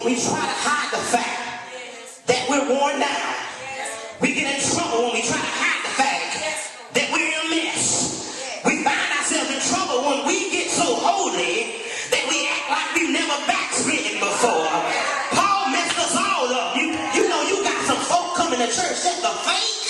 We try to hide the fact that we're worn down. We get in trouble when we try to hide the fact that we're in a mess. We find ourselves in trouble when we get so holy that we act like we've never backslidden before. Paul messed us all up. You know you got some folk coming to church that's the fake.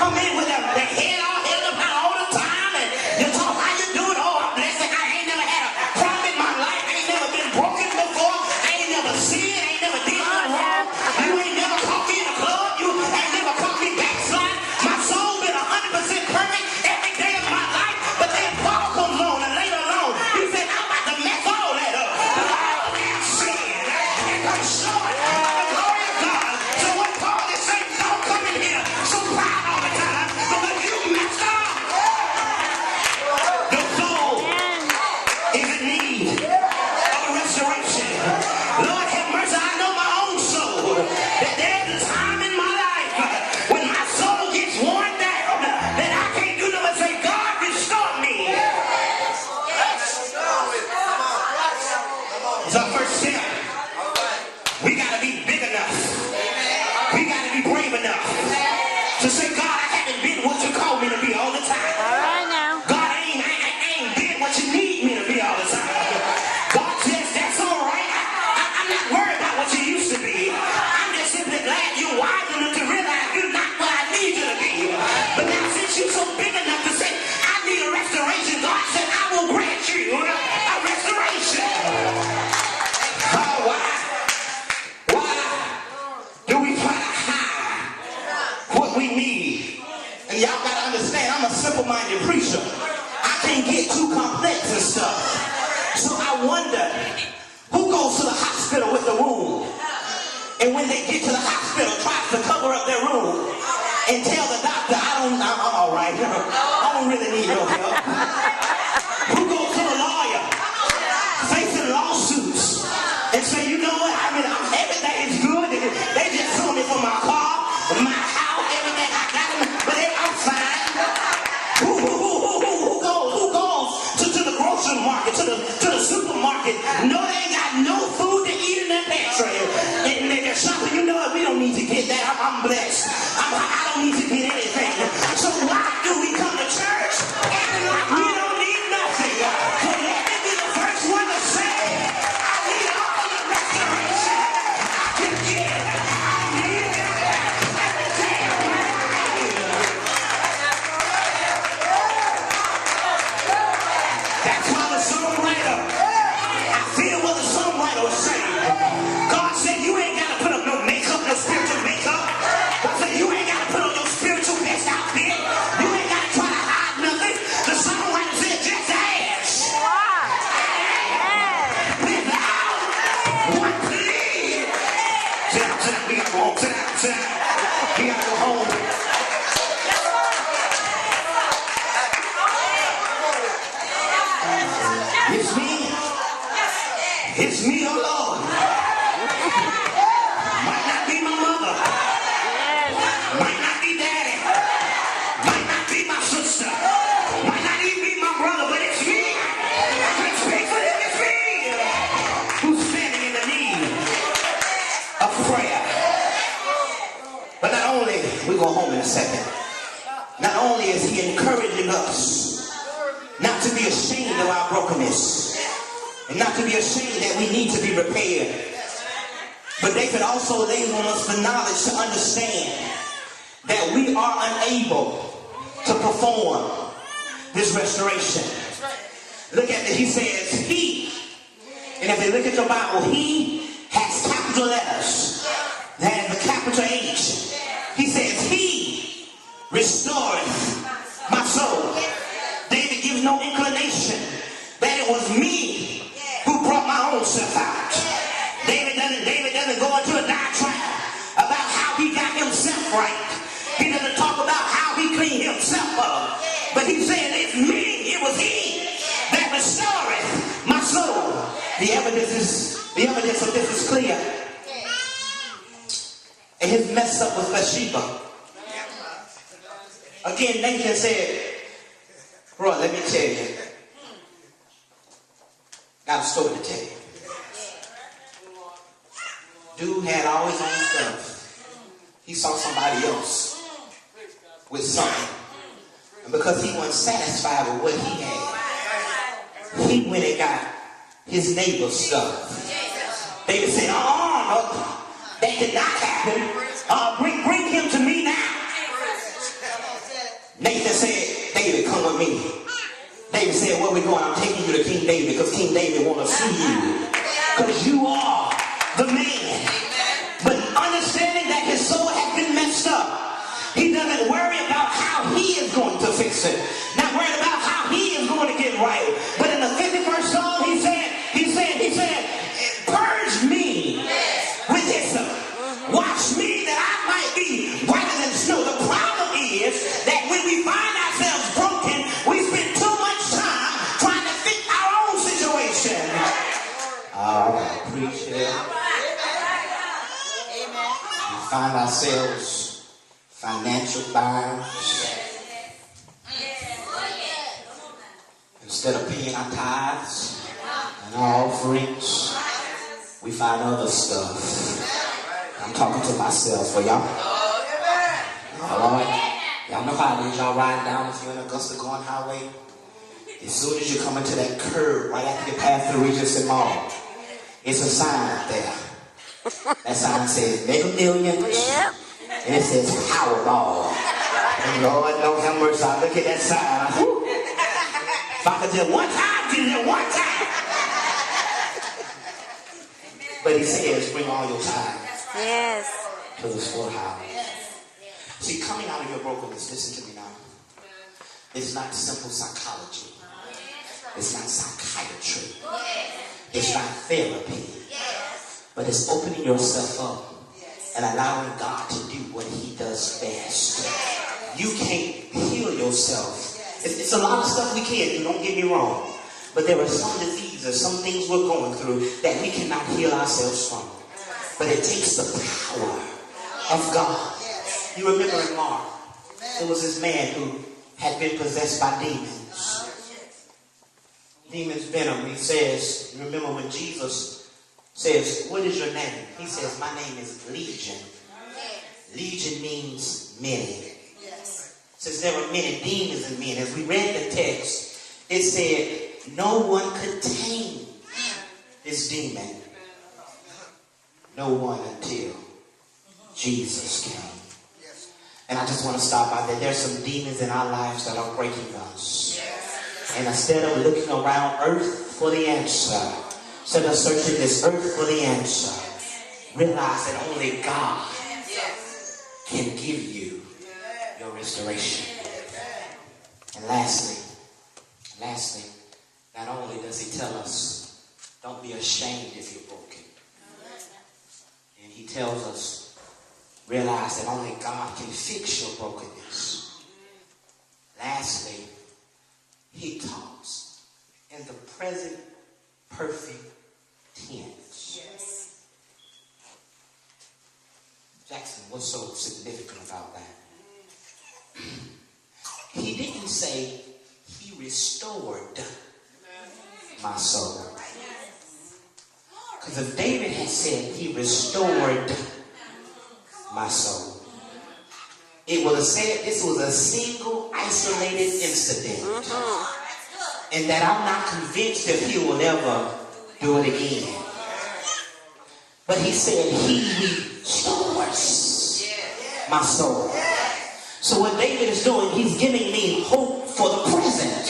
Come in with their head all held up high all the time and you talk how you doing. Oh, I'm blessed. I ain't never had a problem in my life. I ain't never been broken before. I ain't never sinned. I ain't never did nothing wrong. You ain't never caught me in a club. You ain't never caught me backslide. My soul been 100% perfect every day of my life. But then Paul comes on and later on he said, I'm about to mess all that up. All that sin and come short of the glory of God. So when Paul is saying, don't come in here so proud all the time because you messed up. The soul is in need of a restoration. Lord have mercy, I know my own soul. That there's a time in my life when my soul gets worn down that I can't do nothing but say, God, restore me. It's our first step. We got to be big enough. We got to be brave enough to say, God, I haven't been what you call me to be all the time. All right now. God, I ain't been what you need me to be all the time. God says, that's all right. I'm not worried about what you used to be. I'm just simply glad you're wise enough to realize you're not what I need you to be. But now since you're so big enough to say, I need a restoration, God said, I will grant you a restoration. Oh, why do we try to hide what we need? And y'all got to understand, I'm a simple-minded preacher. I can't get too complex and stuff. So I wonder, who goes to the hospital with the wound? And when they get to the hospital, tries to cover up their wound and tell the doctor, I'm all right. I don't really need no help. Who goes to the lawyer facing lawsuits and say, you know what, everything's good. They just sued me for my car, my house, everything I got, but I'm fine. Who goes to the grocery market, to the supermarket? No, they ain't got no food to eat in their pantry. And they're shopping, you know what, we don't need to get that. I'm blessed. I don't need to get anything. So why do we come to church acting like we don't need nothing? So let me be the first one to say, I need all the restoration I can get. I need it every day of my life. That's why the songwriter, I feel what the songwriter was saying. God said you ain't got to put up no makeup, no spiritual makeup. God said you ain't got to put on your spiritual best outfit. You ain't got to try to hide nothing. The songwriter said just ask. Without one plea. Sit down, we got to go home. Sit down. We got to go home. It's me, oh Lord. Might not be my mother. Might not be daddy. Might not be my sister. Might not even be my brother, but it's me. I can speak for them, it's me. Who's standing in the need of prayer. But not only, we go home in a second. Not only is he encouraging us not to be ashamed of our brokenness. And not to be ashamed that we need to be repaired. But David also lays on us the knowledge to understand that we are unable to perform this restoration. Look at it, he says, he. And if you look at your Bible, he has capital letters. That has a capital H. He says, he restoreth my soul. David gives no inclination that it was me who brought my own self out. David doesn't go into a diatribe about how he got himself right. He doesn't talk about how he cleaned himself up. But he's saying it's me, it was he that restoreth my soul. The evidence of this is clear. And his mess up with Bathsheba. Again, Nathan said, bro, let me tell you. Got a story to tell you. Dude had all his own stuff. He saw somebody else with something. And because he wasn't satisfied with what he had, he went and got his neighbor's stuff. David said, no, that did not happen. Bring him to me now. Nathan said, David, come with me. David said, where we going? I'm taking you to King David because King David want to see you. Because you are the man. But understanding that his soul has been messed up, he doesn't worry about how he is going to fix it. Not worried about how he is going to get right. But in the 51st Psalm, he said, purge me with hyssop. Wash me that I might be whiter than snow. The problem is that when we find ourselves broken, we spend too much time trying to fix our own situation. Preach it. We find ourselves financial buyers. Instead of paying our tithes and our offerings, we find other stuff. I'm talking to myself for y'all. All right. Y'all know how it is. Y'all riding down if you're in Augusta going highway. As soon as you come into that curve, right after you pass through Regency Mall, it's a sign up there. That sign says Mega Millions. Yep. And it says Powerball. And Lord, don't have mercy. I look at that sign. If I could just one time. But he says, bring all your tithes to the storehouse. See, coming out of your brokenness, listen to me now. It's not simple psychology. It's not psychiatry. It's not therapy. But it's opening yourself up and allowing God to do what he does best. You can't heal yourself. It's a lot of stuff we can do, don't get me wrong. But there are some diseases, some things we're going through that we cannot heal ourselves from. But it takes the power of God. You remember in Mark, there was this man who had been possessed by demons. Demons venom. He says, you remember when Jesus says, what is your name? He says, my name is Legion. Legion means many. Since there were many demons in men, as we read the text, it said, no one could tame this demon. No one until Jesus came. And I just want to stop by there. There's some demons in our lives that are breaking us. And instead of looking around earth for the answer, instead of searching this earth for the answer, realize that only God can give you your restoration. And lastly, not only does he tell us, don't be ashamed if you're broken. And he tells us, realize that only God can fix your brokenness. Lastly, he talks in the present perfect tense. Yes. Jackson, what's so significant about that? He didn't say he restored my soul. Because if David had said he restored my soul, it would have said this was a single isolated incident. And that I'm not convinced that he will ever do it again. But he said he restores my soul. So what David is doing, he's giving me hope for the present.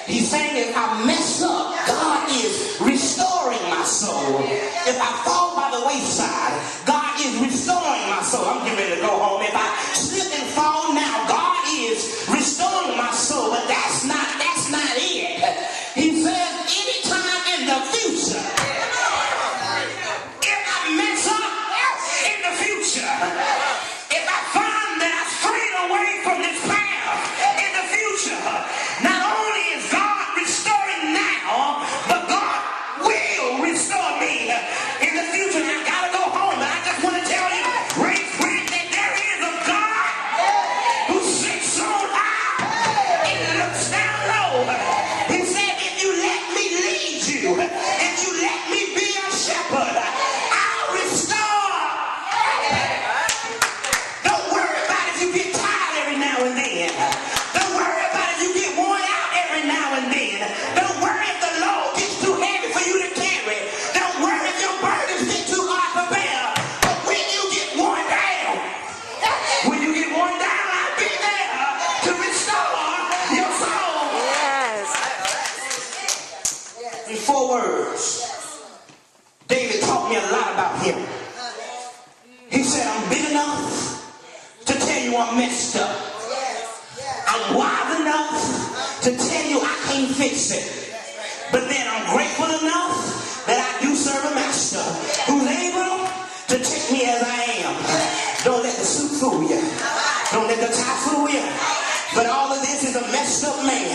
He's saying if I mess up, God is restoring my soul. If I fall by the wayside, God is restoring my soul. I'm getting ready to go home. If I slip and fall now, God is restoring my soul. But that's not it. He says anytime in the future, if I mess up in the future, if I find that I strayed away from this path in the future, not only is God restoring now, but God will restore me in the him. He said, I'm big enough to tell you I'm messed up. I'm wise enough to tell you I can't fix it. But then I'm grateful enough that I do serve a master who's able to take me as I am. Don't let the suit fool you. Don't let the tie fool you. But all of this is a messed up man.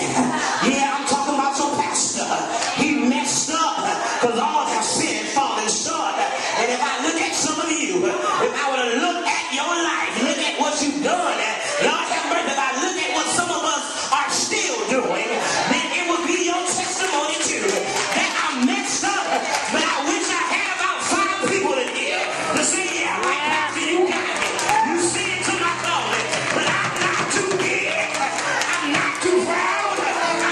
Yeah, I'm talking about your pastor. He messed up because all have sinned and fallen short. And if I look at some of you, if I were to look at your life, look at what you've done, Lord have mercy, if I look at what some of us are still doing, then it would be your testimony too. That I'm messed up, but I wish I had about 5 people in here to say, yeah, like Pastor, you got me. You see it to my calling, but I'm not too big. I'm not too proud.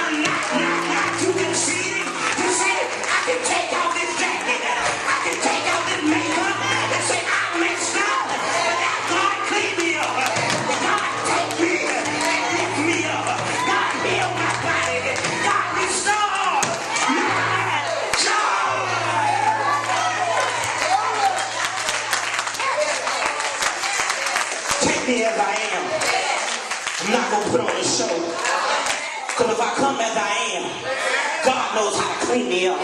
I'm not too conceited to say I can take off this jacket. I can take off this makeup and say I'm messed up. But that God clean me up. God take me and lift me up. God heal my body. God restore my joy. Take me as I am. I'm not going to put on a show. Because if I come as I am, God knows how to clean me up.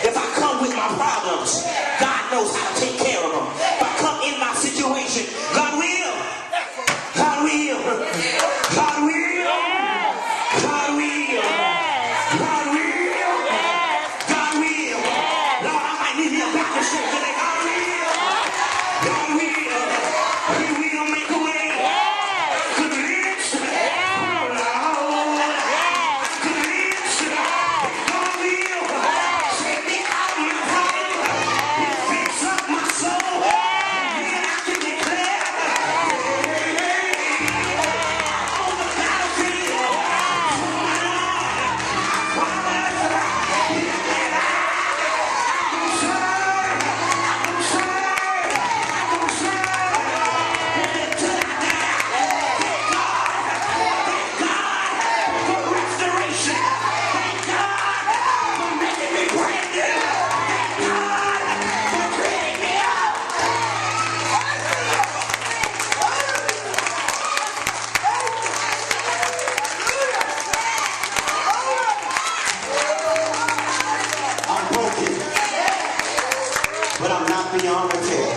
If I come with my problems, God knows how to take care of them. If I come in my situation, God will. God will. God will. God will. God will. God will. Lord, I might need you a Baptist church today. God will. God will. He will make a way. Convinced. Oh, Lord. Convinced. God will. Take me out of my problem. He fix up my soul. Then I can declare. On the battlefield. For my Lord. I'm broken, but I'm not beyond repair.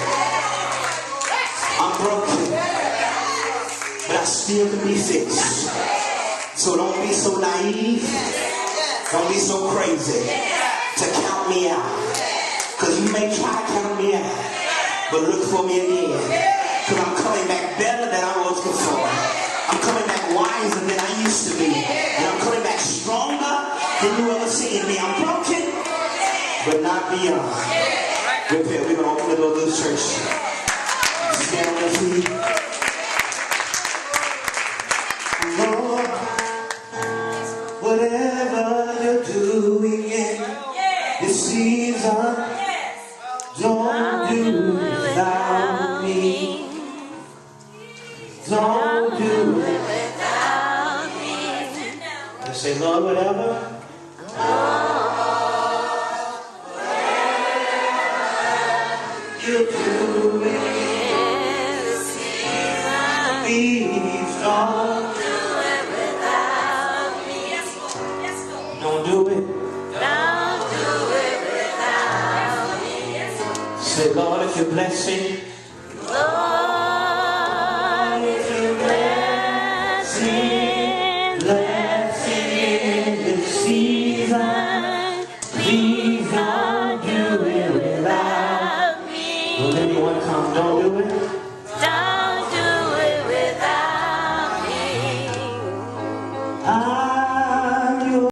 I'm broken, but I still can be fixed. So don't be so naive, don't be so crazy to count me out. Because you may try to count me out, but look for me again. Because I'm coming back better than I was before. I'm coming back wiser than I used to be. And I'm coming back stronger than you ever seen me. I'm broken, but not beyond repair. We're going to open the door to this church. Stand on your feet. Lord, whatever you're doing in this season, don't do it without me. Don't do it without me. Let's say, Lord, whatever. You're doing this season. Please don't do it without me. Don't do it. Don't do it without me. Say, Lord, if you're blessing